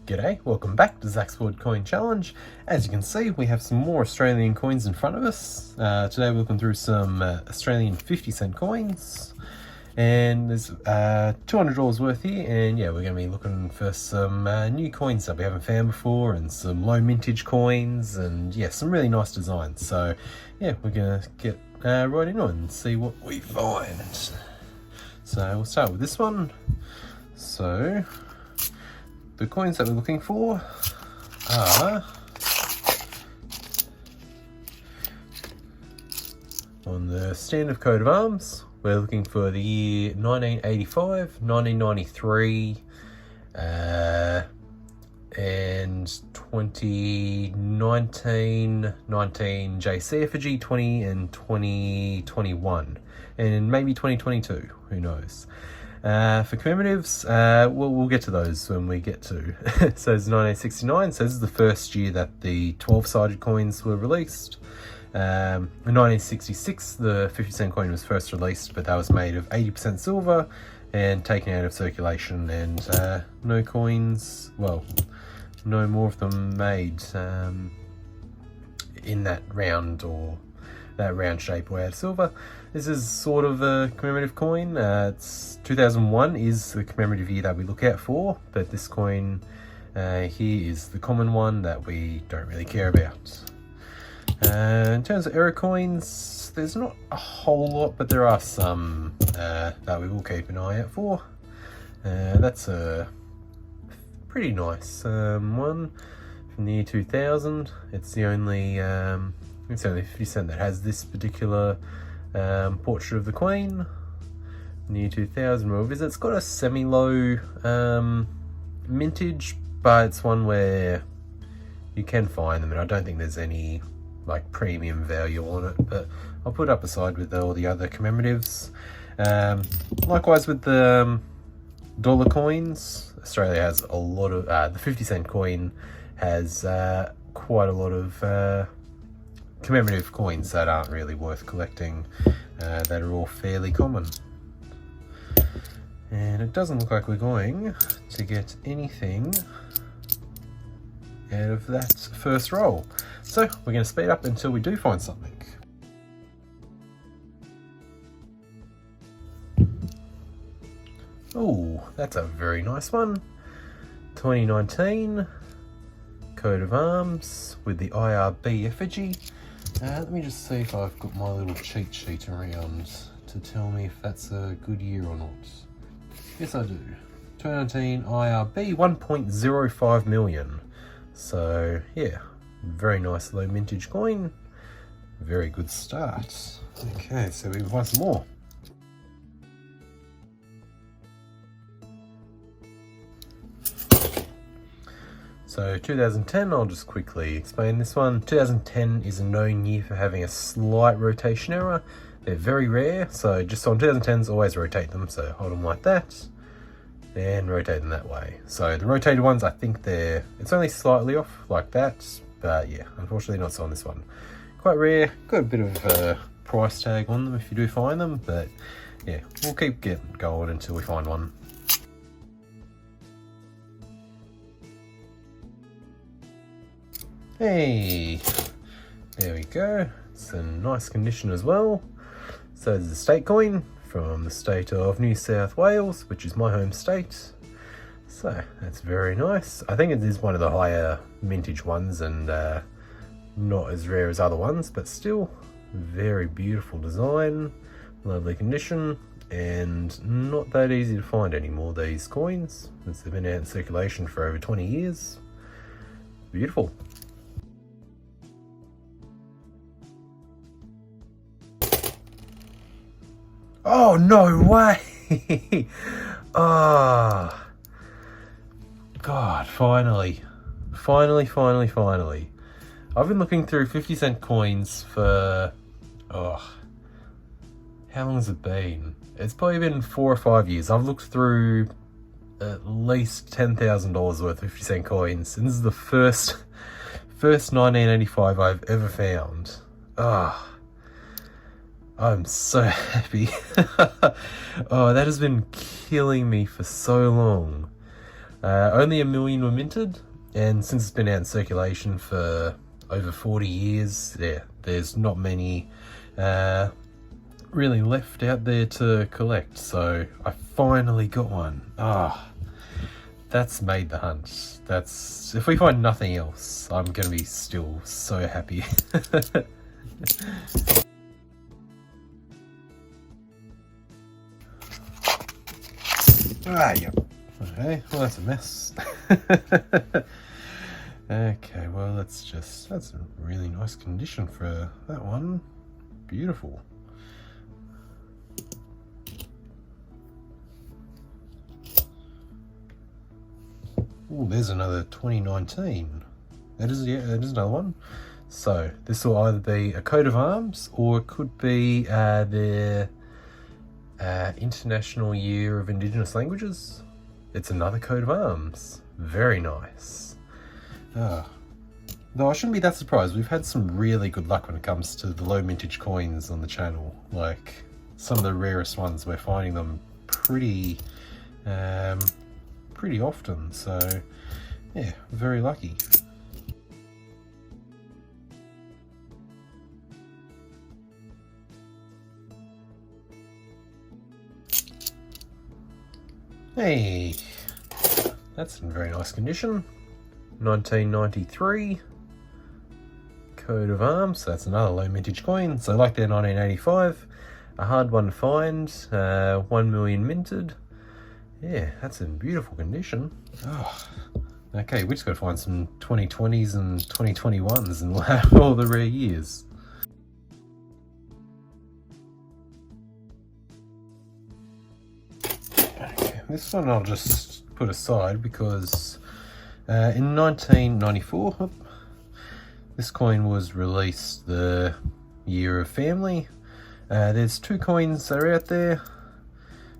G'day, welcome back to Zach's World Coin Challenge. As you can see, we have some more Australian coins in front of us. Today we're looking through some Australian 50-cent coins. And there's $200 worth here, and yeah, we're going to be looking for some new coins that we haven't found before, and some low mintage coins, and yeah, some really nice designs. So yeah, we're going to get right into it and see what we find. So we'll start with this one. So the coins that we're looking for are on the standard coat of arms. We're looking for the year 1985, 1993, and 2019, 19 JC effigy, 20 and 2021, and maybe 2022, who knows. For commemoratives, we'll get to those when we get to. So it's 1969, so this is the first year that the 12-sided coins were released. In 1966, the 50-cent coin was first released, but that was made of 80% silver and taken out of circulation, and no coins, well, no more of them made in that round or that round shape or out of silver. This is sort of a commemorative coin. It's 2001 is the commemorative year that we look out for, but this coin here is the common one that we don't really care about. In terms of error coins, there's not a whole lot, but there are some that we will keep an eye out for. That's a pretty nice one from the year 2000. It's the only 50 cent that has this particular portrait of the Queen. In the year 2000 we'll visit. It's got a semi-low mintage, but it's one where you can find them, and I don't think there's any like premium value on it, but I'll put it up aside with all the other commemoratives. Likewise with the dollar coins, Australia has a lot of the 50-cent coin has quite a lot of commemorative coins that aren't really worth collecting, that are all fairly common. And it doesn't look like we're going to get anything out of that first roll. So we're going to speed up until we do find something. Oh, that's a very nice one. 2019 coat of arms with the IRB effigy. Let me just see if I've got my little cheat sheet around to tell me if that's a good year or not. Yes, I do. 2019 IRB 1.05 million. So yeah, very nice low mintage coin. Very good start. Okay, so we can find some more. So 2010, I'll just quickly explain this one. 2010 is a known year for having a slight rotation error. They're very rare, so just on 2010s, always rotate them. So hold them like that, and rotate them that way. So the rotated ones, I think it's only slightly off like that, but yeah, unfortunately not so on this one. Quite rare, got a bit of a price tag on them if you do find them, but yeah, we'll keep getting going until we find one. Hey, there we go. It's in nice condition as well. So there's a state coin from the state of New South Wales, which is my home state. So that's very nice. I think it is one of the higher mintage ones, and not as rare as other ones, but still very beautiful design, lovely condition, and not that easy to find anymore, these coins, since they've been out in circulation for over 20 years. Beautiful. Oh, no way! Ah, God, finally. I've been looking through 50-cent coins for, how long has it been? It's probably been 4 or 5 years. I've looked through at least $10,000 worth of 50-cent coins, and this is the first 1985 I've ever found. I'm so happy. Oh, that has been killing me for so long. Only 1 million were minted, and since it's been out in circulation for over 40 years, yeah, there's not many really left out there to collect. So I finally got one. That's made the hunt. That's, if we find nothing else, I'm gonna be still so happy. Yep. Okay, well that's a mess. Okay, well that's a really nice condition for that one. Beautiful. Oh, there's another 2019. That is another one. So this will either be a coat of arms, or it could be their International Year of Indigenous Languages. It's another coat of arms. Very nice. Though I shouldn't be that surprised. We've had some really good luck when it comes to the low mintage coins on the channel. Like some of the rarest ones, we're finding them pretty often. So yeah, very lucky. Hey, that's in very nice condition. 1993 coat of arms. So that's another low mintage coin. So like their 1985, a hard one to find. 1 million minted. Yeah, that's in beautiful condition. Okay, we just got to find some 2020s and 2021s, and we'll have all the rare years. Okay, this one I'll just put aside because in 1994, this coin was released the year of family. There's two coins that are out there.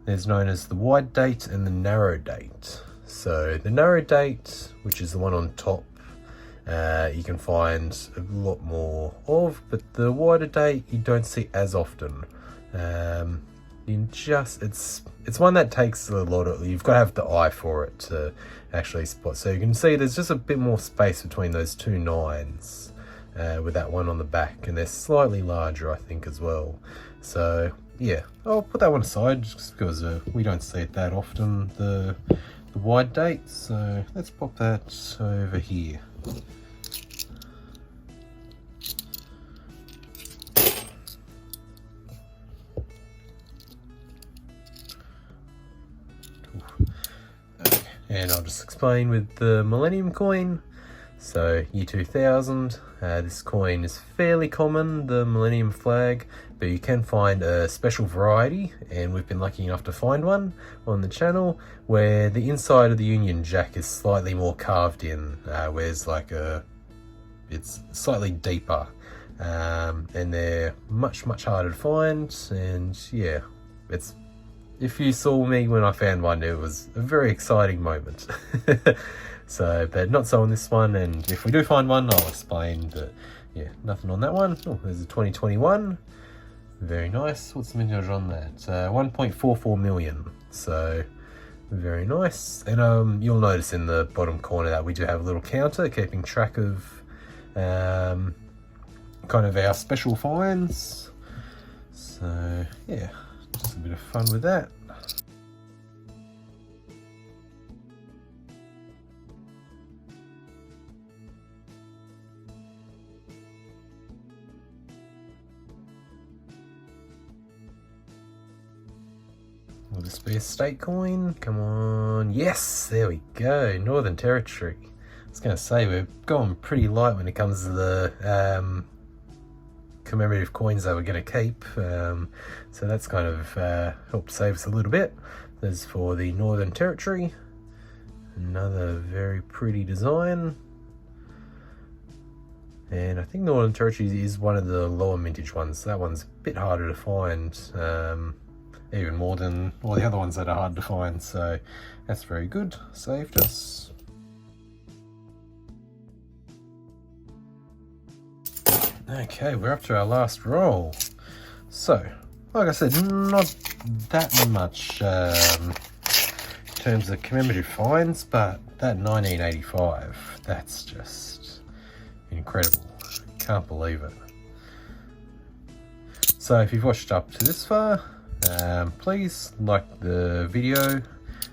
There's known as the wide date and the narrow date. So the narrow date, which is the one on top, you can find a lot more of, but the wider date you don't see as often. It's one that takes a lot of, you've got to have the eye for it to actually spot. So you can see there's just a bit more space between those two nines with that one on the back, and they're slightly larger I think as well. So yeah, I'll put that one aside just because we don't see it that often, the wide date. So let's pop that over here. And I'll just explain with the Millennium coin. So year 2000, this coin is fairly common, the Millennium flag, but you can find a special variety, and we've been lucky enough to find one on the channel where the inside of the Union Jack is slightly more carved in, whereas it's slightly deeper, and they're much harder to find. And yeah, if you saw me when I found one, it was a very exciting moment. So, but not so on this one, and if we do find one, I'll explain, but yeah, nothing on that one. Oh, there's a 2021. Very nice. What's the mintage on that? 1.44 million. So, very nice. And you'll notice in the bottom corner that we do have a little counter keeping track of kind of our special finds. So, yeah, just a bit of fun with that. Will this be a state coin? Come on. Yes, there we go. Northern Territory. I was going to say, we're going pretty light when it comes to the commemorative coins that we're going to keep. So that's kind of helped save us a little bit. There's for the Northern Territory. Another very pretty design. And I think Northern Territory is one of the lower mintage ones. That one's a bit harder to find. Even more than all the other ones that are hard to find, so that's very good. Saved us. Okay, we're up to our last roll. So, like I said, not that much terms of commemorative finds, but that 1985, that's just incredible. Can't believe it. So if you've watched up to this far, please like the video,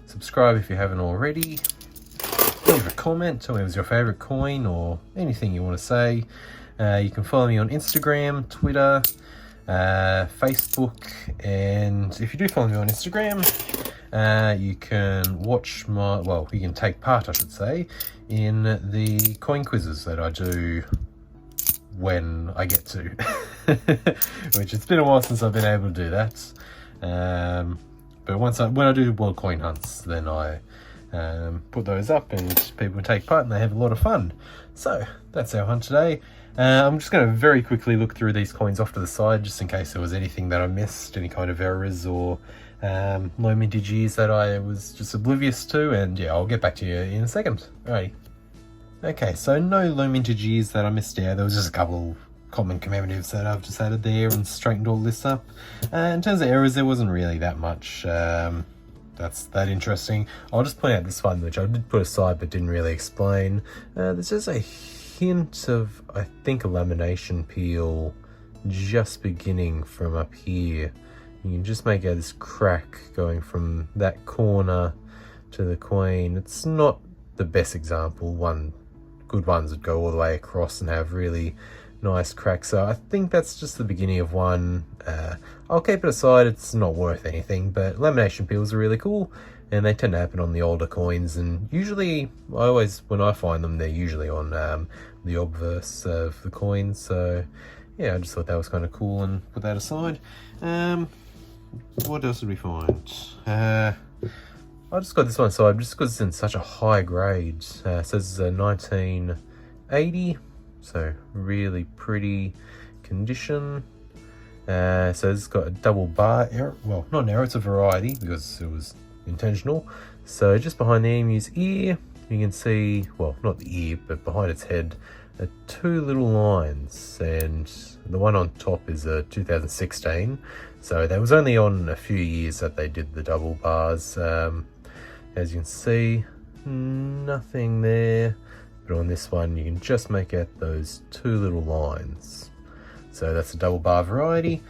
subscribe if you haven't already, leave a comment, tell me it was your favourite coin or anything you want to say. You can follow me on Instagram, Twitter, Facebook, and if you do follow me on Instagram, you can watch you can take part, I should say, in the coin quizzes that I do when I get to, which it's been a while since I've been able to do that. But when I do world coin hunts, then I put those up and people can take part and they have a lot of fun. So that's our hunt today. I'm just going to very quickly look through these coins off to the side just in case there was anything that I missed, any kind of errors or low mintage years that I was just oblivious to, and yeah, I'll get back to you in a second. Alrighty. Okay, so no low mintage years that I missed out. There was just a couple common commemoratives that I've just added there and straightened all this up. In terms of errors, there wasn't really that much that's that interesting. I'll just point out this one, which I did put aside but didn't really explain. There's just a hint of, I think, a lamination peel just beginning from up here. You can just make out this crack going from that corner to the coin. It's not the best example. Good ones would go all the way across and have really nice cracks. So I think that's just the beginning of one. I'll keep it aside. It's not worth anything, but lamination peels are really cool and they tend to happen on the older coins, and usually when I find them, they're usually on the obverse of the coins. So yeah, I just thought that was kind of cool and put that aside. What else did we find? I just got this one aside just because it's in such a high grade. So this is a 1980, so really pretty condition. So it's got a double bar error. Well, not an error, it's a variety because it was intentional. So just behind the emu's ear, you can see, well, not the ear, but behind its head, are two little lines, and the one on top is a 2016. So that was only on a few years that they did the double bars. As you can see, nothing there, but on this one you can just make out those two little lines. So that's a double bar variety.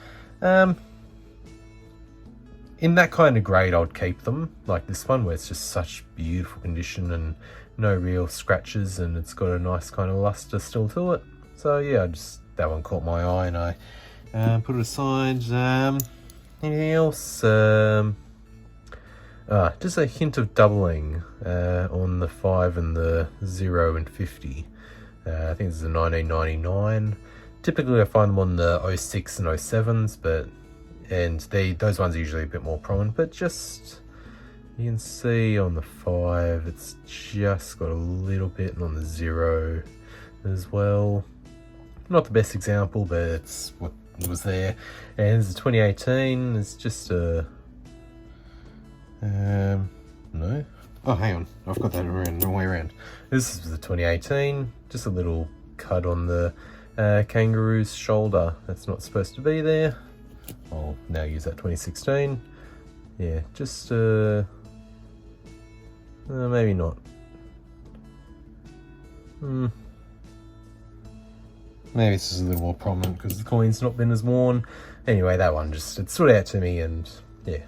In that kind of grade, I'd keep them, like this one, where it's just such beautiful condition and no real scratches, and it's got a nice kind of luster still to it. So yeah, that one caught my eye and I put it aside. Anything else? Just a hint of doubling on the 5 and the 0 and 50. I think this is a 1999. Typically I find them on the 06 and 07s, those ones are usually a bit more prominent, but just, you can see on the 5 it's just got a little bit, and on the 0 as well. Not the best example, but it's what was there. And this is 2018. It's just a no. Oh, hang on. I've got that around the wrong way around. This is the 2018. Just a little cut on the kangaroo's shoulder. That's not supposed to be there. I'll now use that 2016. Yeah, just maybe not. Maybe this is a little more prominent because the coin's not been as worn. Anyway, that one it stood out to me, and yeah.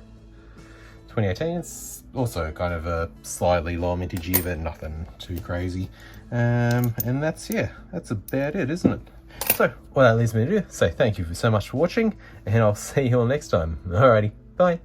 2018, it's also kind of a slightly low mintage year, but nothing too crazy. And that's about it, isn't it? So, what that leaves me to do, say thank you so much for watching, and I'll see you all next time. Alrighty, bye.